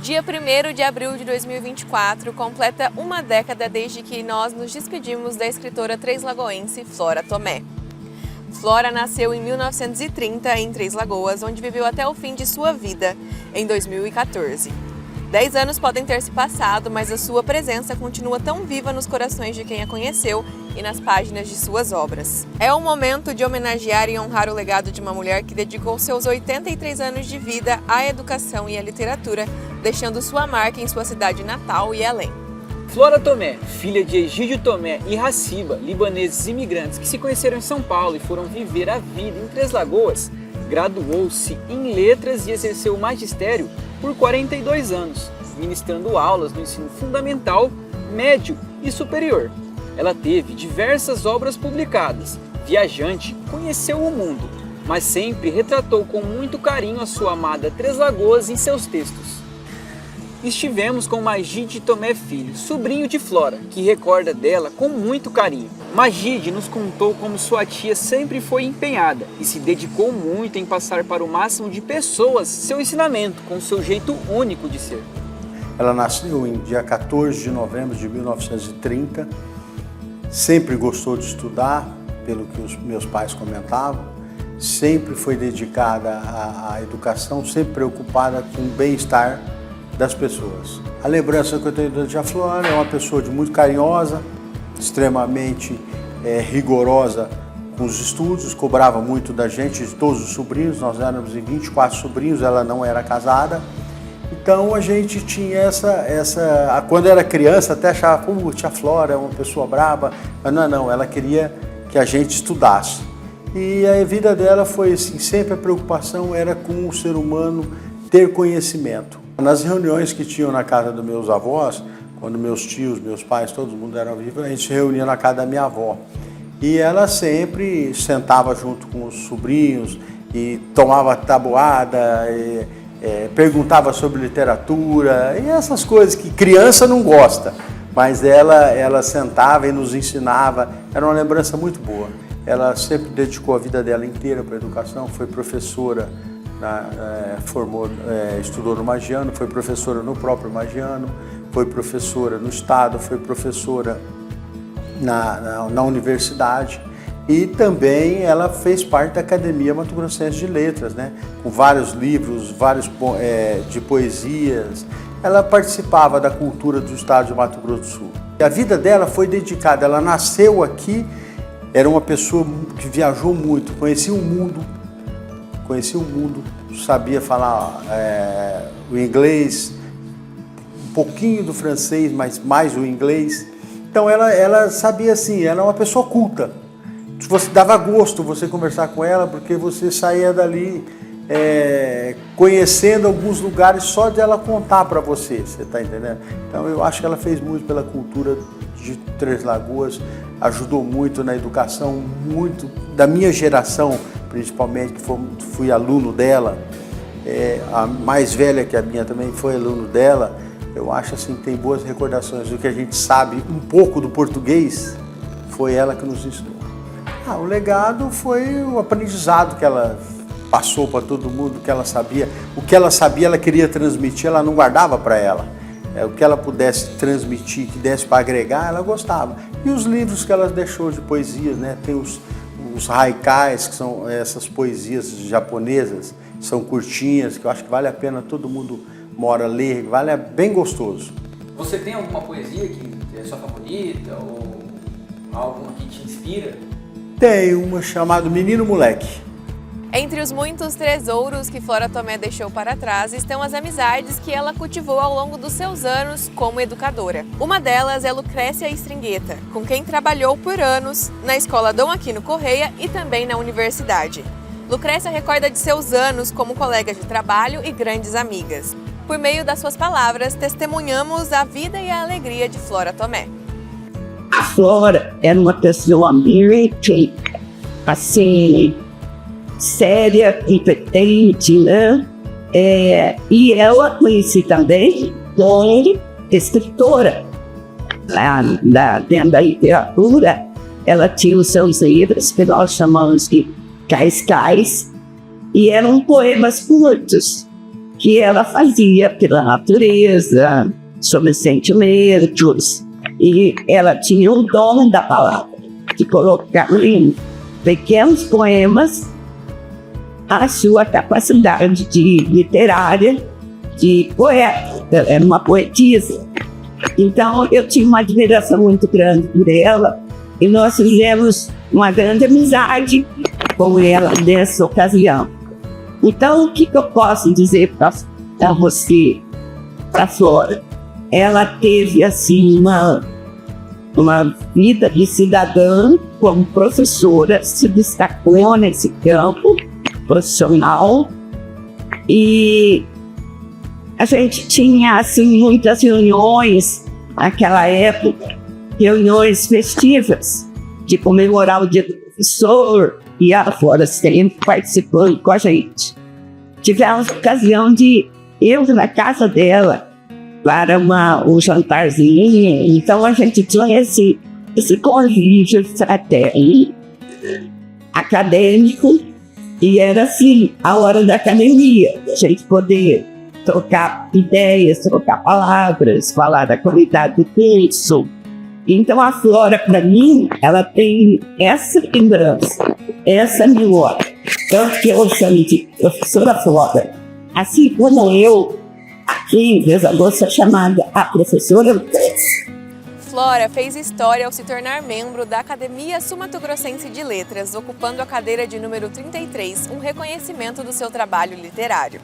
Dia 1º de abril de 2024 completa uma década desde que nós nos despedimos da escritora treslagoense Flora Tomé. Flora nasceu em 1930 em Três Lagoas, onde viveu até o fim de sua vida, em 2014. 10 anos podem ter se passado, mas a sua presença continua tão viva nos corações de quem a conheceu e nas páginas de suas obras. É o momento de homenagear e honrar o legado de uma mulher que dedicou seus 83 anos de vida à educação e à literatura, deixando sua marca em sua cidade natal e além. Flora Tomé, filha de Egídio Tomé e Raciba, libaneses imigrantes que se conheceram em São Paulo e foram viver a vida em Três Lagoas, graduou-se em letras e exerceu o magistério por 42 anos, ministrando aulas no ensino fundamental, médio e superior. Ela teve diversas obras publicadas. Viajante, conheceu o mundo, mas sempre retratou com muito carinho a sua amada Três Lagoas em seus textos. Estivemos com Magide Tomé Filho, sobrinho de Flora, que recorda dela com muito carinho. Magide nos contou como sua tia sempre foi empenhada e se dedicou muito em passar para o máximo de pessoas seu ensinamento, com seu jeito único de ser. Ela nasceu em dia 14 de novembro de 1930, sempre gostou de estudar, pelo que os meus pais comentavam, sempre foi dedicada à educação, sempre preocupada com o bem-estar das pessoas. A lembrança que eu tenho da tia Flora é uma pessoa muito carinhosa, extremamente rigorosa com os estudos, cobrava muito da gente, de todos os sobrinhos, nós éramos em 24 sobrinhos, ela não era casada, então a gente tinha quando era criança até achava, como tia Flora é uma pessoa brava, mas não, ela queria que a gente estudasse. E a vida dela foi assim, sempre a preocupação era com o ser humano ter conhecimento. Nas reuniões que tinham na casa dos meus avós, quando meus tios, meus pais, todo mundo era vivo, a gente se reunia na casa da minha avó. E ela sempre sentava junto com os sobrinhos e tomava tabuada, perguntava sobre literatura e essas coisas que criança não gosta. Mas ela sentava e nos ensinava, era uma lembrança muito boa. Ela sempre dedicou a vida dela inteira para a educação, foi professora, estudou no Magiano, foi professora no próprio Magiano, foi professora no Estado, foi professora na universidade e também ela fez parte da Academia Mato Grossense de Letras, né? Com vários livros, de poesias. Ela participava da cultura do estado de Mato Grosso do Sul. E a vida dela foi dedicada, ela nasceu aqui, era uma pessoa que viajou muito, conhecia o mundo, sabia falar o inglês, um pouquinho do francês, mas mais o inglês. Então ela sabia assim, ela é uma pessoa culta. Você dava gosto você conversar com ela, porque você saía dali conhecendo alguns lugares só de ela contar para você, você está entendendo? Então eu acho que ela fez muito pela cultura de Três Lagoas, ajudou muito na educação, muito da minha geração, principalmente, que fui aluno dela, a mais velha que a minha também foi aluno dela. Eu acho assim, tem boas recordações do que a gente sabe um pouco do português, foi ela que nos ensinou. O legado foi o aprendizado que ela passou para todo mundo, que ela sabia. O que ela sabia, ela queria transmitir, ela não guardava para ela. O que ela pudesse transmitir, que desse para agregar, ela gostava. E os livros que ela deixou de poesias, né? Tem os haikais, que são essas poesias japonesas, são curtinhas, que eu acho que vale a pena todo mundo mora ler, é bem gostoso. Você tem alguma poesia que é sua favorita ou alguma que te inspira? Tem uma chamada Menino Moleque. Entre os muitos tesouros que Flora Tomé deixou para trás estão as amizades que ela cultivou ao longo dos seus anos como educadora. Uma delas é Lucrécia Stringueta, com quem trabalhou por anos na Escola Dom Aquino Correia e também na universidade. Lucrécia recorda de seus anos como colega de trabalho e grandes amigas. Por meio das suas palavras, testemunhamos a vida e a alegria de Flora Tomé. A Flora era uma pessoa muito, assim, séria, competente, né? E ela conheci também como escritora. Dentro da literatura, ela tinha os seus livros, que nós chamamos de Cascais, e eram poemas curtos, que ela fazia pela natureza, sobre sentimentos, e ela tinha o dom da palavra, de colocar em pequenos poemas a sua capacidade de literária, de poeta. Ela era uma poetisa. Então eu tinha uma admiração muito grande por ela e nós fizemos uma grande amizade com ela nessa ocasião. Então o que eu posso dizer para você, para a Flora? Ela teve assim uma vida de cidadã como professora, se destacou nesse campo profissional e a gente tinha assim muitas reuniões naquela época, reuniões festivas de comemorar o dia do professor e a Flora sempre participando com a gente. Tivemos a ocasião de eu na casa dela para um jantarzinho, então a gente tinha esse convívio fraterno, acadêmico, e era assim, a hora da academia, a gente poder trocar ideias, trocar palavras, falar da qualidade do curso. Então a Flora, para mim, ela tem essa lembrança, essa memória. Tanto que eu chamo de professora Flora. Assim como eu, aqui em Três Lagoas, sou chamada a professora Lucas. Flora fez história ao se tornar membro da Academia Sul-Mato-Grossense de Letras, ocupando a cadeira de número 33, um reconhecimento do seu trabalho literário.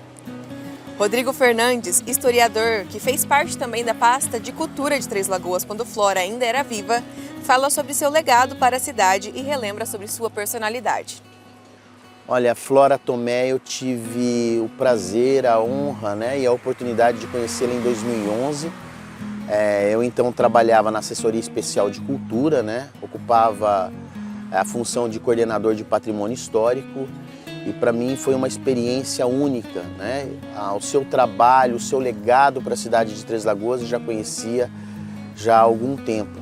Rodrigo Fernandes, historiador, que fez parte também da pasta de cultura de Três Lagoas quando Flora ainda era viva, fala sobre seu legado para a cidade e relembra sobre sua personalidade. Olha, Flora Tomé, eu tive o prazer, a honra, e a oportunidade de conhecê-la em 2011. Eu então trabalhava na assessoria especial de cultura, ocupava a função de coordenador de patrimônio histórico e para mim foi uma experiência única. O seu trabalho, o seu legado para a cidade de Três Lagoas eu já conhecia já há algum tempo.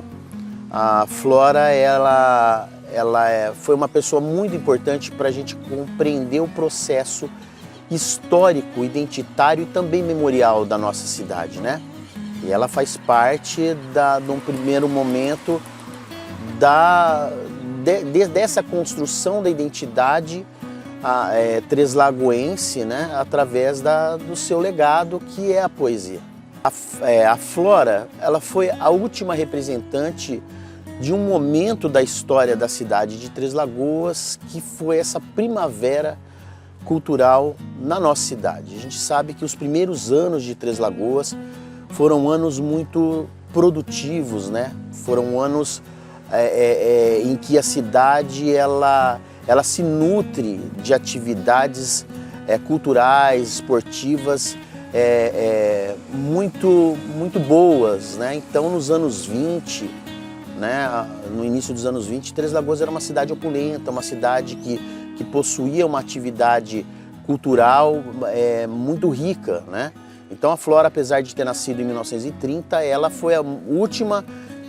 A Flora, ela foi uma pessoa muito importante para a gente compreender o processo histórico, identitário e também memorial da nossa cidade, E ela faz parte num primeiro momento dessa construção da identidade treslagoense, através do seu legado, que é a poesia. A Flora, ela foi a última representante de um momento da história da cidade de Três Lagoas, que foi essa primavera cultural na nossa cidade. A gente sabe que os primeiros anos de Três Lagoas foram anos muito produtivos, Foram anos em que a cidade ela se nutre de atividades culturais, esportivas muito boas, Então, nos anos 20, no início dos anos 20, Três Lagoas era uma cidade opulenta, uma cidade que possuía uma atividade cultural muito rica, Então a Flora, apesar de ter nascido em 1930, ela foi a última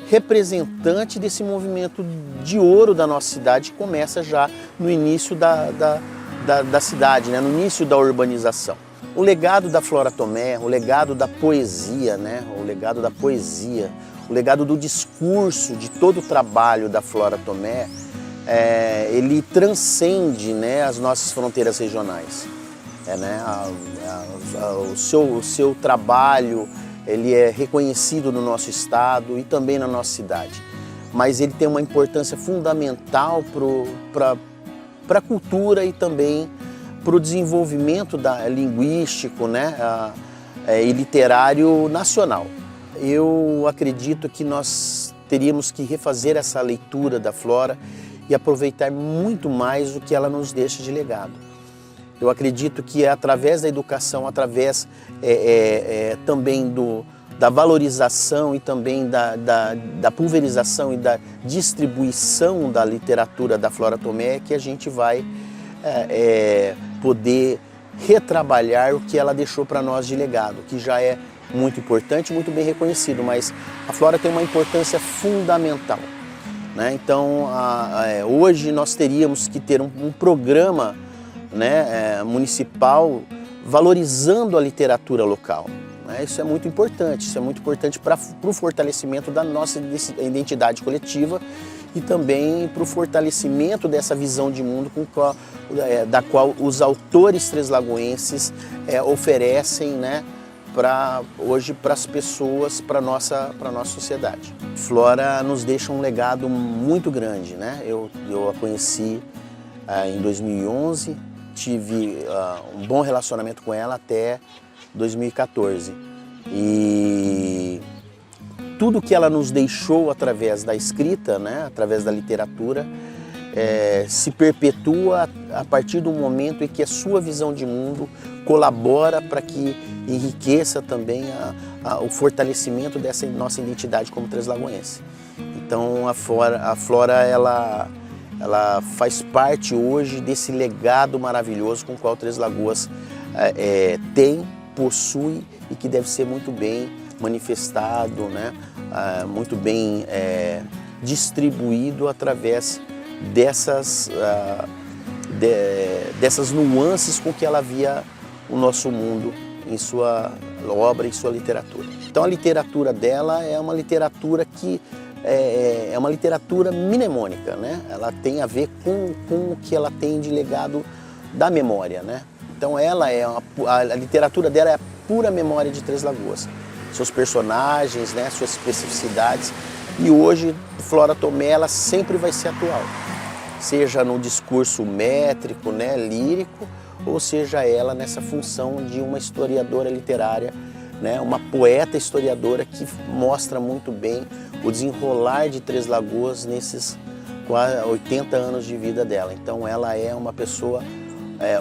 representante desse movimento de ouro da nossa cidade, que começa já no início da cidade, no início da urbanização. O legado da Flora Tomé, o legado da poesia, o legado da poesia, o legado do discurso, de todo o trabalho da Flora Tomé, ele transcende as nossas fronteiras regionais. O seu trabalho ele é reconhecido no nosso estado e também na nossa cidade, mas ele tem uma importância fundamental para a cultura e também para o desenvolvimento linguístico e literário nacional. Eu acredito que nós teríamos que refazer essa leitura da Flora e aproveitar muito mais o que ela nos deixa de legado. Eu acredito que é através da educação, através também da valorização e também da pulverização e da distribuição da literatura da Flora Tomé que a gente vai poder retrabalhar o que ela deixou para nós de legado, que já é muito importante, muito bem reconhecido, mas a Flora tem uma importância fundamental. Então, hoje nós teríamos que ter um programa municipal valorizando a literatura local. Isso é muito importante para o fortalecimento da nossa identidade coletiva e também para o fortalecimento dessa visão de mundo da qual os autores treslagoenses oferecem, né, hoje para as pessoas, para a nossa sociedade. Flora nos deixa um legado muito grande, né? Eu a conheci em 2011, tive um bom relacionamento com ela até 2014 e tudo que ela nos deixou através da escrita, né, através da literatura, se perpetua a partir do momento em que a sua visão de mundo colabora para que enriqueça também o fortalecimento dessa nossa identidade como treslagoense. Então a Flora ela faz parte hoje desse legado maravilhoso com o qual Três Lagoas possui e que deve ser muito bem manifestado, né? Muito bem distribuído através dessas nuances com que ela via o nosso mundo em sua obra, em sua literatura. Então a literatura dela é uma literatura que é uma literatura mnemônica, né? Ela tem a ver com o que ela tem de legado da memória, né? Então a literatura dela é a pura memória de Três Lagoas. Seus personagens, né, suas especificidades. E hoje, Flora Tomé, ela sempre vai ser atual. Seja no discurso métrico, né, lírico, ou seja ela nessa função de uma historiadora literária, né, uma poeta historiadora que mostra muito bem o desenrolar de Três Lagoas nesses quase 80 anos de vida dela. Então ela é uma pessoa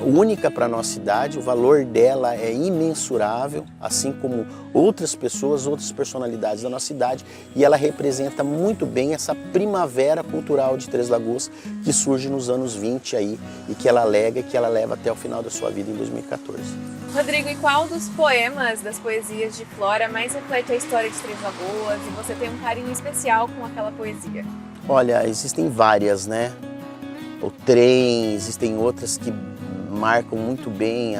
única para a nossa cidade, o valor dela é imensurável, assim como outras pessoas, outras personalidades da nossa cidade, e ela representa muito bem essa primavera cultural de Três Lagoas que surge nos anos 20 aí e que ela alega e que ela leva até o final da sua vida em 2014. Rodrigo, e qual dos poemas, das poesias de Flora mais reflete a história de Três Lagoas e você tem um carinho especial com aquela poesia? Olha, existem várias, né? O Trem, existem outras que marcam muito bem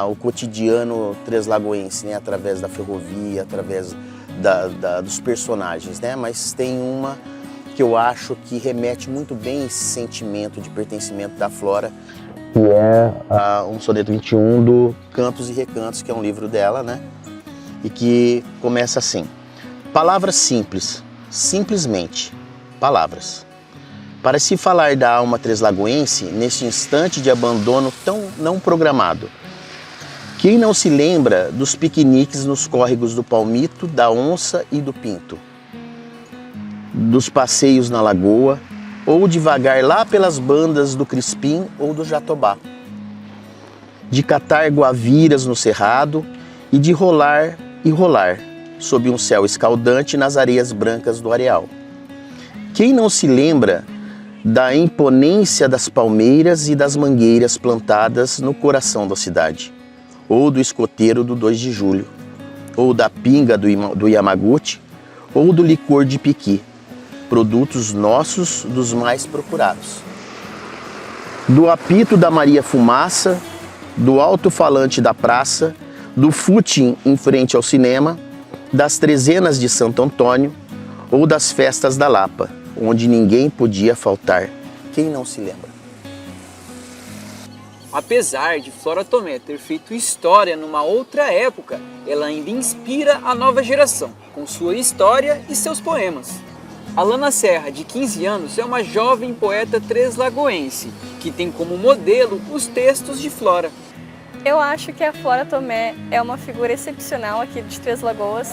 o cotidiano treslagoense, né? Através da ferrovia, através dos personagens, né? Mas tem uma que eu acho que remete muito bem esse sentimento de pertencimento da Flora, que é um soneto 21 do Cantos e Recantos, que é um livro dela, né? E que começa assim: palavras simples, simplesmente palavras. Para se falar da alma treslagoense neste instante de abandono tão não programado. Quem não se lembra dos piqueniques nos córregos do Palmito, da Onça e do Pinto? Dos passeios na lagoa, ou de vagar lá pelas bandas do Crispim ou do Jatobá? De catar guaviras no cerrado e de rolar e rolar sob um céu escaldante nas areias brancas do areal? Quem não se lembra da imponência das palmeiras e das mangueiras plantadas no coração da cidade, ou do escoteiro do 2 de julho, ou da pinga do Yamaguchi, ou do licor de piqui, produtos nossos dos mais procurados? Do apito da Maria Fumaça, do alto-falante da praça, do footing em frente ao cinema, das trezenas de Santo Antônio, ou das festas da Lapa, onde ninguém podia faltar. Quem não se lembra? Apesar de Flora Tomé ter feito história numa outra época, ela ainda inspira a nova geração, com sua história e seus poemas. Alana Serra, de 15 anos, é uma jovem poeta treslagoense, que tem como modelo os textos de Flora. Eu acho que a Flora Tomé é uma figura excepcional aqui de Três Lagoas,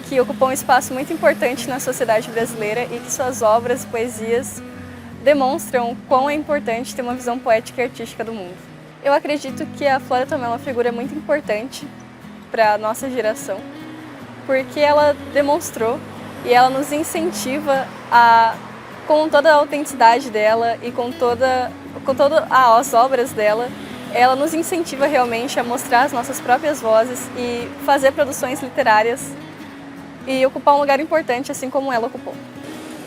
que ocupou um espaço muito importante na sociedade brasileira e que suas obras e poesias demonstram quão é importante ter uma visão poética e artística do mundo. Eu acredito que a Flora Tomé é uma figura muito importante para a nossa geração, porque ela demonstrou e ela nos incentiva com toda a autenticidade dela e com todas as obras dela, ela nos incentiva realmente a mostrar as nossas próprias vozes e fazer produções literárias e ocupar um lugar importante, assim como ela ocupou.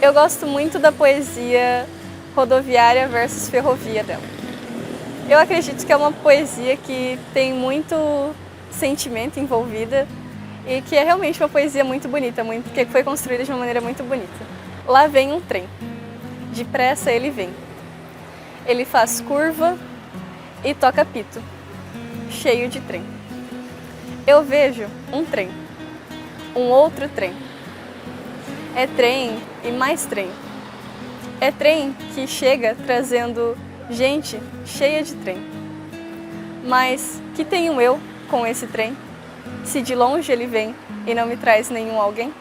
Eu gosto muito da poesia rodoviária versus ferrovia dela. Eu acredito que é uma poesia que tem muito sentimento envolvida e que é realmente uma poesia muito bonita, que foi construída de uma maneira muito bonita. Lá vem um trem, depressa ele vem. Ele faz curva e toca apito, cheio de trem. Eu vejo um trem, um outro trem. É trem e mais trem. É trem que chega trazendo gente cheia de trem. Mas que tenho eu com esse trem, se de longe ele vem e não me traz nenhum alguém?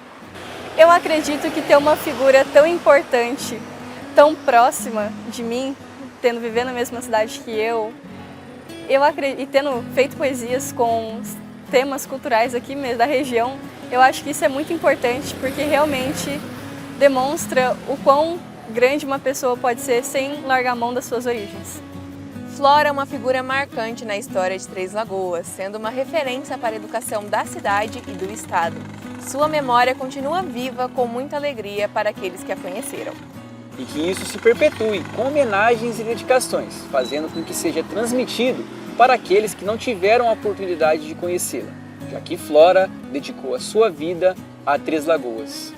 Eu acredito que ter uma figura tão importante, tão próxima de mim, vivendo na mesma cidade que e tendo feito poesias com temas culturais aqui mesmo da região, eu acho que isso é muito importante porque realmente demonstra o quão grande uma pessoa pode ser sem largar a mão das suas origens. Flora é uma figura marcante na história de Três Lagoas, sendo uma referência para a educação da cidade e do estado. Sua memória continua viva com muita alegria para aqueles que a conheceram. E que isso se perpetue com homenagens e dedicações, fazendo com que seja transmitido para aqueles que não tiveram a oportunidade de conhecê-la, já que Flora dedicou a sua vida a Três Lagoas.